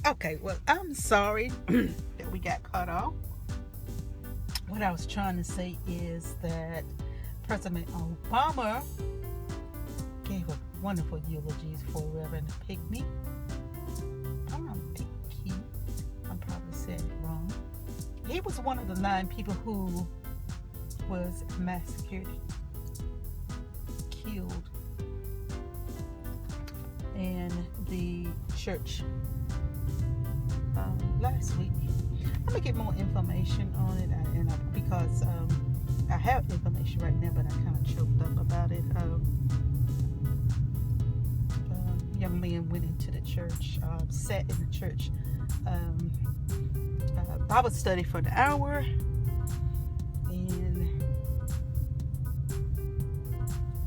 Okay, well, I'm sorry that we got cut off. What I was trying to say is that President Obama gave a wonderful eulogies for Reverend Piggy. Piggy. I'm probably saying it wrong. He was one of the 9 people who was massacred, killed in the church last week. I'm gonna get more information on it, because I have information right now, but I kind of choked up about it. Young man went into the church, sat in the church Bible study for an hour, and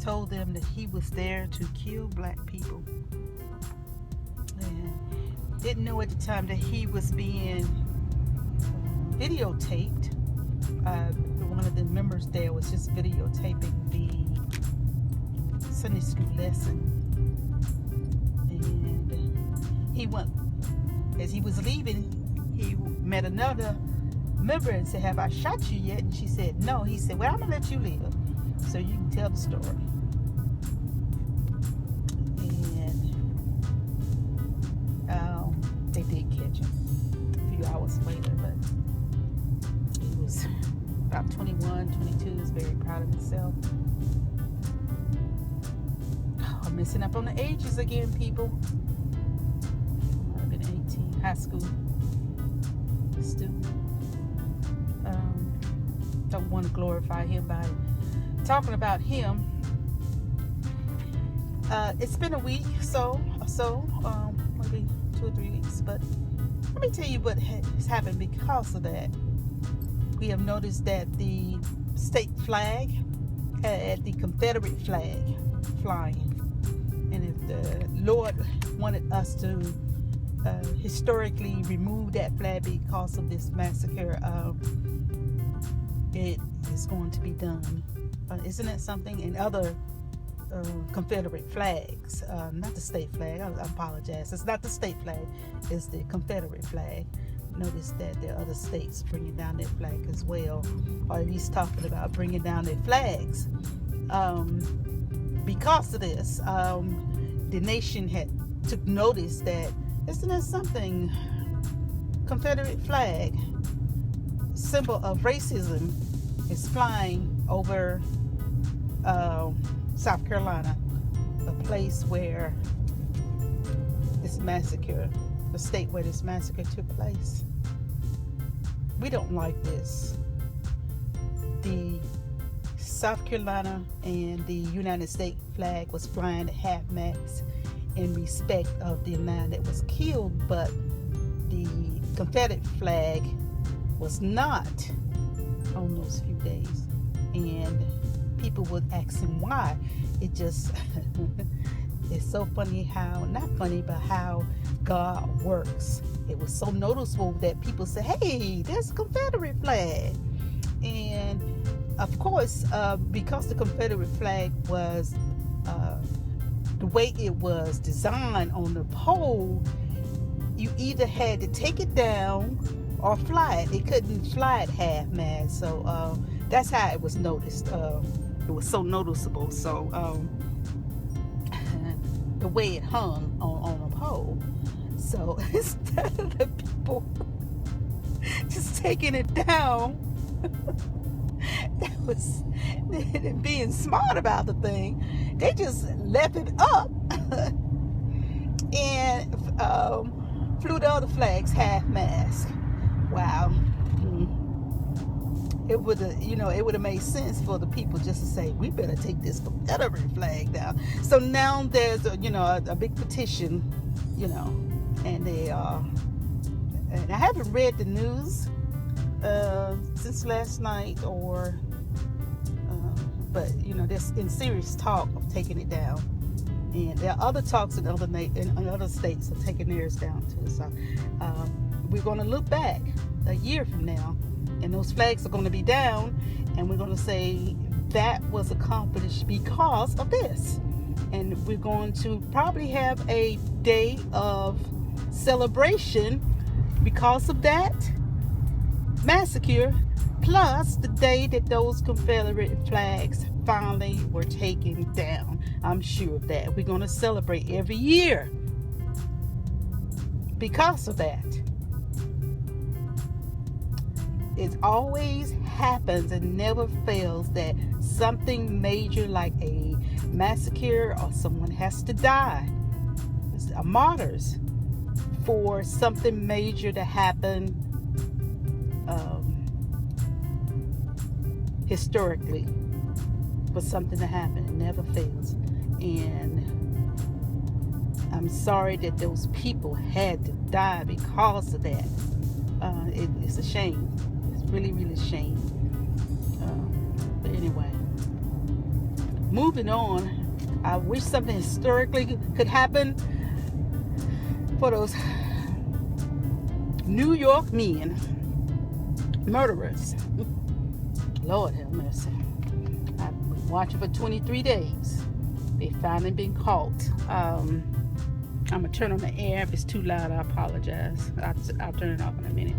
told them that he was there to kill black people. And didn't know at the time that he was being videotaped. One of the members there was just videotaping the Sunday school lesson. And he went, as he was leaving, he met another member and said, "Have I shot you yet?" And she said, "No." He said, "Well, I'm going to let you live so you can tell the story." And they did catch him a few hours later, but he was about 21, 22, was very proud of himself. Oh, I'm messing up on the ages again, people. I've been 18, high school student. Don't want to glorify him by talking about him. It's been a week or so, maybe 2 or 3 weeks, but let me tell you what has happened because of that. We have noticed that the state flag had the Confederate flag flying, and if the Lord wanted us to historically remove that flag because of this massacre, it is going to be done. Isn't it something? And other Confederate flags, not the state flag. I apologize. It's not the state flag. It's the Confederate flag. Notice that there are other states bringing down their flag as well, or at least talking about bringing down their flags. Because of this, the nation had took notice that, isn't that something? Confederate flag, symbol of racism, is flying over South Carolina, a place where this massacre, the state where this massacre took place. We don't like this. The South Carolina and the United States flag was flying at half-mast in respect of the man that was killed, but the Confederate flag was not on those few days, and people would ask him why. It just it's so funny how, not funny, but how God works. It was so noticeable that people say, "Hey, there's a Confederate flag." And of course, because the Confederate flag was the way it was designed on the pole, you either had to take it down or fly it. It couldn't fly at half-mast. So that's how it was noticed. It was so noticeable. So the way it hung on a pole. So instead of the people just taking it down, that was being smart about the thing, they just left it up and flew the other flags half-mast. Wow. It would have made sense for the people just to say, "We better take this Confederate flag down." So now there's a big petition, and they are. And I haven't read the news since last night, but there's in serious talk of taking it down, and there are other talks in other states of taking theirs down too. So we're going to look back a year from now, and those flags are going to be down, and we're going to say that was accomplished because of this. And we're going to probably have a day of celebration because of that massacre, plus the day that those Confederate flags finally were taken down. I'm sure of that. We're going to celebrate every year because of that. It always happens and never fails that something major like a massacre or someone has to die. It's a martyrs for something major to happen historically. For something to happen, it never fails. And I'm sorry that those people had to die because of that. It's a shame. It's really, really a shame. But anyway, moving on. I wish something historically could happen for those New York men, murderers. Lord have mercy. I've been watching for 23 days. They finally been caught. I'm gonna turn on the air. If it's too loud, I apologize. I'll turn it off in a minute.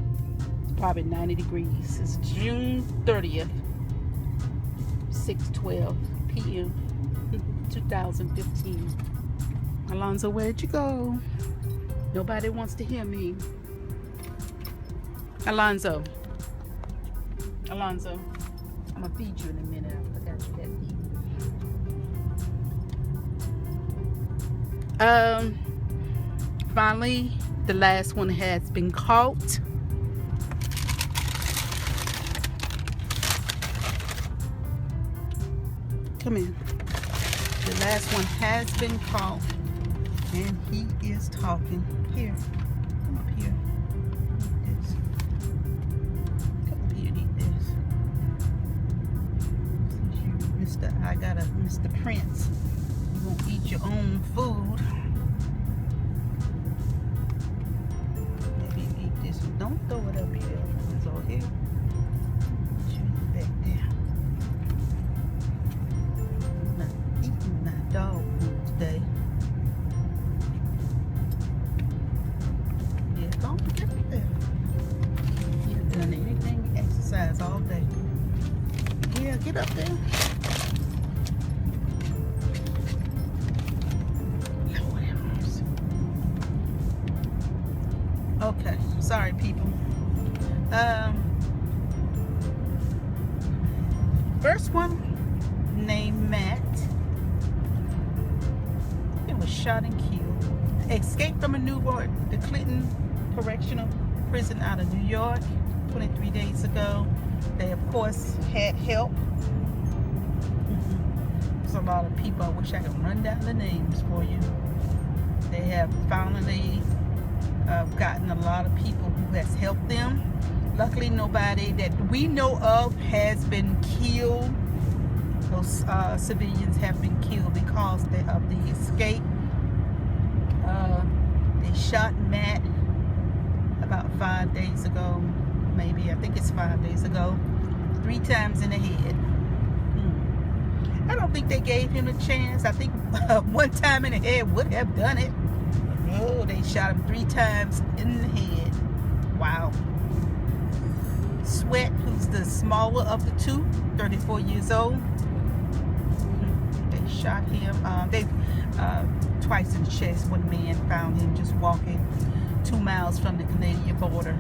It's probably 90 degrees. It's June 30th, 6:12 p.m. 2015. Alonzo, where'd you go? Nobody wants to hear me. Alonzo, I'm gonna feed you in a minute. I forgot you had feed. Finally, the last one has been caught. Come in. The last one has been caught, and he is talking. Here, come up here. Eat this. Come up here and eat this. Since you, Mr. Prince, you won't eat your own food. Maybe eat this. Don't throw it up here. It's all here. Put you back there. I'm not eating my dog food today. Yeah, don't forget me there. You haven't done anything but exercise all day. Yeah, get up there. Lord have mercy. Okay, sorry people. First one named Matt. He was shot and killed. Escaped from the Clinton Correctional Prison out of New York 23 days ago. They, of course, had help. There's a lot of people. I wish I could run down the names for you. They have finally gotten a lot of people who has helped them. Luckily, nobody that we know of has been killed. Those civilians have been killed because of the escape. They shot Matt about 5 days ago. Maybe, I think it's 5 days ago. 3 times in the head. I don't think they gave him a chance. I think 1 time in the head would have done it. No, they shot him 3 times in the head. Wow. Sweat, who's the smaller of the two, 34 years old. They shot him. Twice in the chest. One man found him just walking 2 miles from the Canadian border.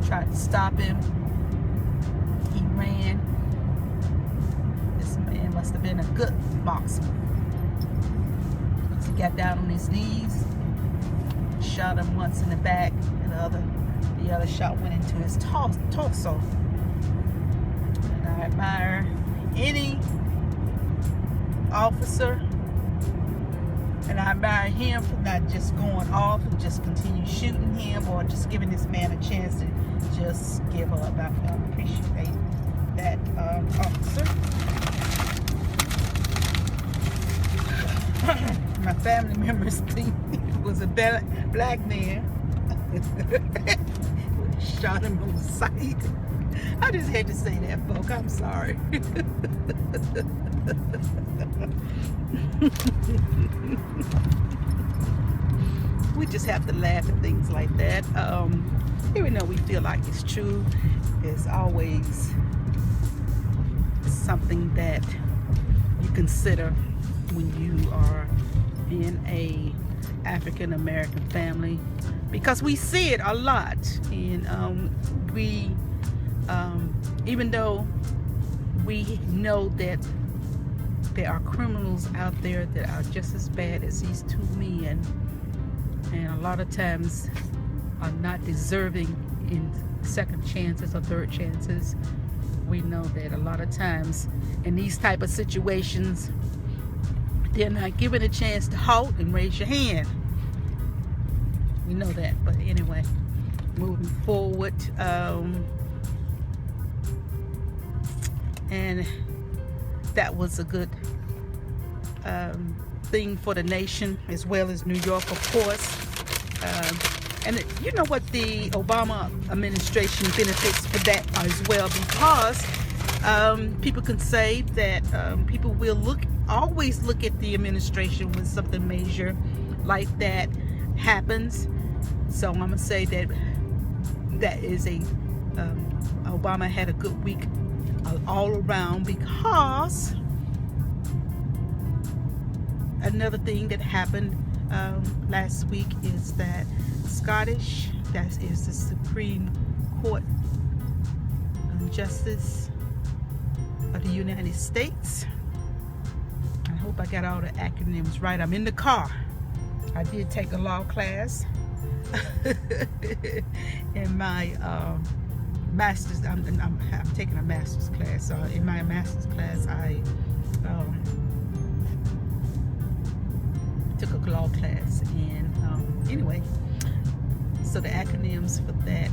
Tried to stop him. He ran. This man must have been a good boxer. He got down on his knees, shot him once in the back, and the other shot went into his torso. And I admire any officer, and I admire him for not just going off and just continue shooting him, or just giving this man a chance to just give up. I appreciate that officer. My family members think it was a black man. Shot him on the site. I just had to say that, folks. I'm sorry. we just have to laugh at things like that. Even though we feel like it's true, it's always something that you consider when you are in a African American family, because we see it a lot. And we even though we know that there are criminals out there that are just as bad as these two men, and a lot of times are not deserving in second chances or third chances, we know that a lot of times in these type of situations, they're not given a chance to halt and raise your hand. We know that. But anyway, moving forward, and that was a good thing for the nation, as well as New York, of course. And you know what, the Obama administration benefits for that as well, because people can say that people will always look at the administration when something major like that happens. So I'm gonna say that is Obama had a good week all around, because another thing that happened last week is that Scottish, that is the Supreme Court Justice of the United States. I hope I got all the acronyms right. I'm in the car. I did take a law class in my master's. I'm taking a master's class. So in my master's class, I took a law class, and anyway, so the acronyms for that,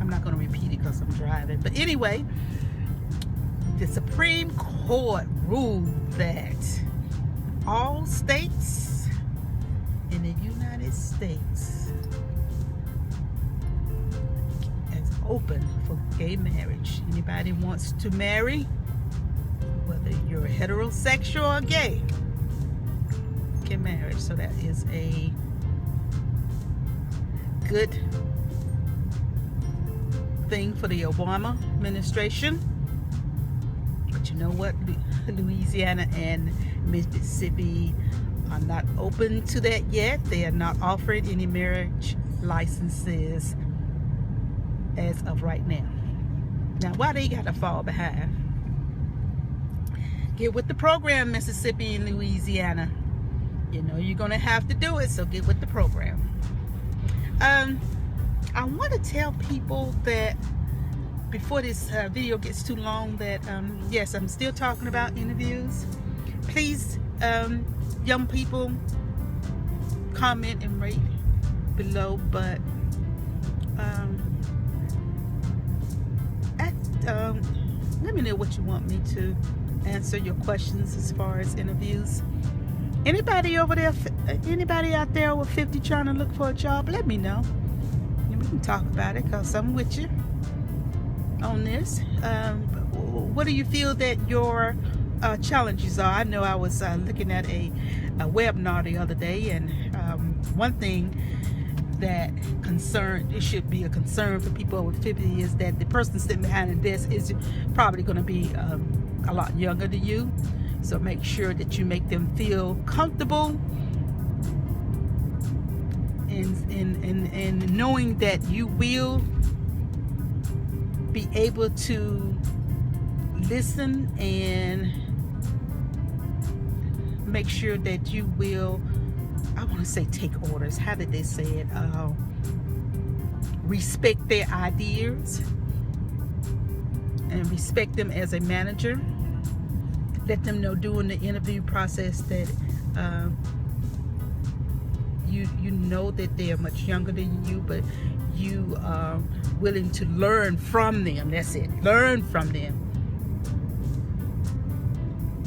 I'm not going to repeat it because I'm driving. But anyway, the Supreme Court ruled that all states in the United States is open for gay marriage. Anybody wants to marry, whether you're heterosexual or gay, get married. So that is a good thing for the Obama administration. But you know what, Louisiana and Mississippi are not open to that yet. They are not offering any marriage licenses as of right now. Now, why they got to fall behind? Get with the program, Mississippi and Louisiana. You know you're gonna have to do it, so get with the program. I want to tell people that before this video gets too long, that yes, I'm still talking about interviews. Please, young people, comment and rate below. But let me know what you want me to answer your questions as far as interviews. Anybody over there, anybody out there over 50 trying to look for a job, let me know. And we can talk about it, because I'm with you on this. What do you feel that your challenges are? I know I was looking at a webinar the other day, and one thing that it should be a concern for people over 50 is that the person sitting behind the desk is probably going to be a lot younger than you. So make sure that you make them feel comfortable in knowing that you will be able to listen, and make sure that you will, I want to say, take orders. How did they say it? Respect their ideas and respect them as a manager. Let them know during the interview process that you know that they are much younger than you, but you are willing to learn from them. That's it. Learn from them.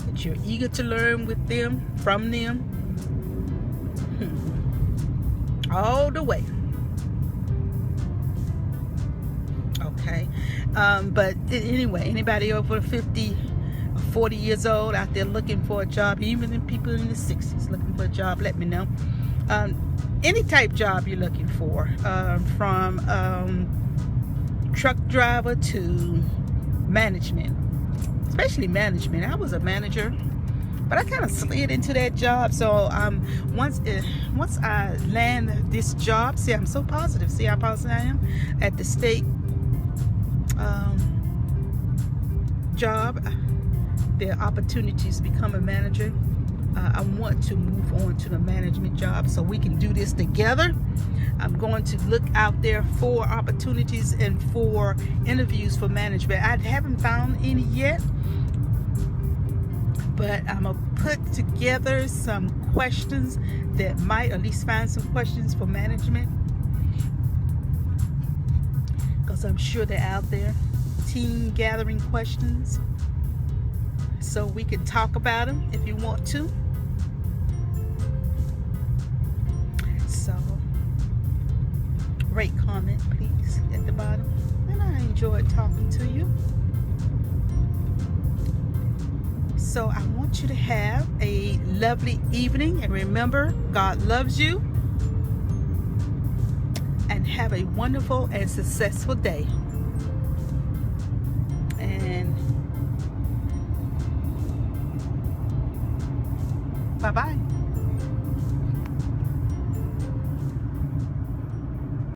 That you're eager to learn with them, from them, all the way. Okay. But anyway, anybody over 50, 40 years old out there looking for a job, even people in the 60s looking for a job, let me know. any type job you're looking for, from truck driver to management, especially management. I was a manager, but I kind of slid into that job. So once I land this job, see, I'm so positive. See how positive I am at the state job. There are opportunities to become a manager. I want to move on to the management job so we can do this together. I'm going to look out there for opportunities and for interviews for management. I haven't found any yet, but I'm going to put together some questions that might at least find some questions for management, because I'm sure they're out there. Team gathering questions, so we can talk about them if you want to. So rate, comment please at the bottom, and I enjoyed talking to you. So I want you to have a lovely evening, and remember, God loves you, and have a wonderful and successful day. And bye-bye.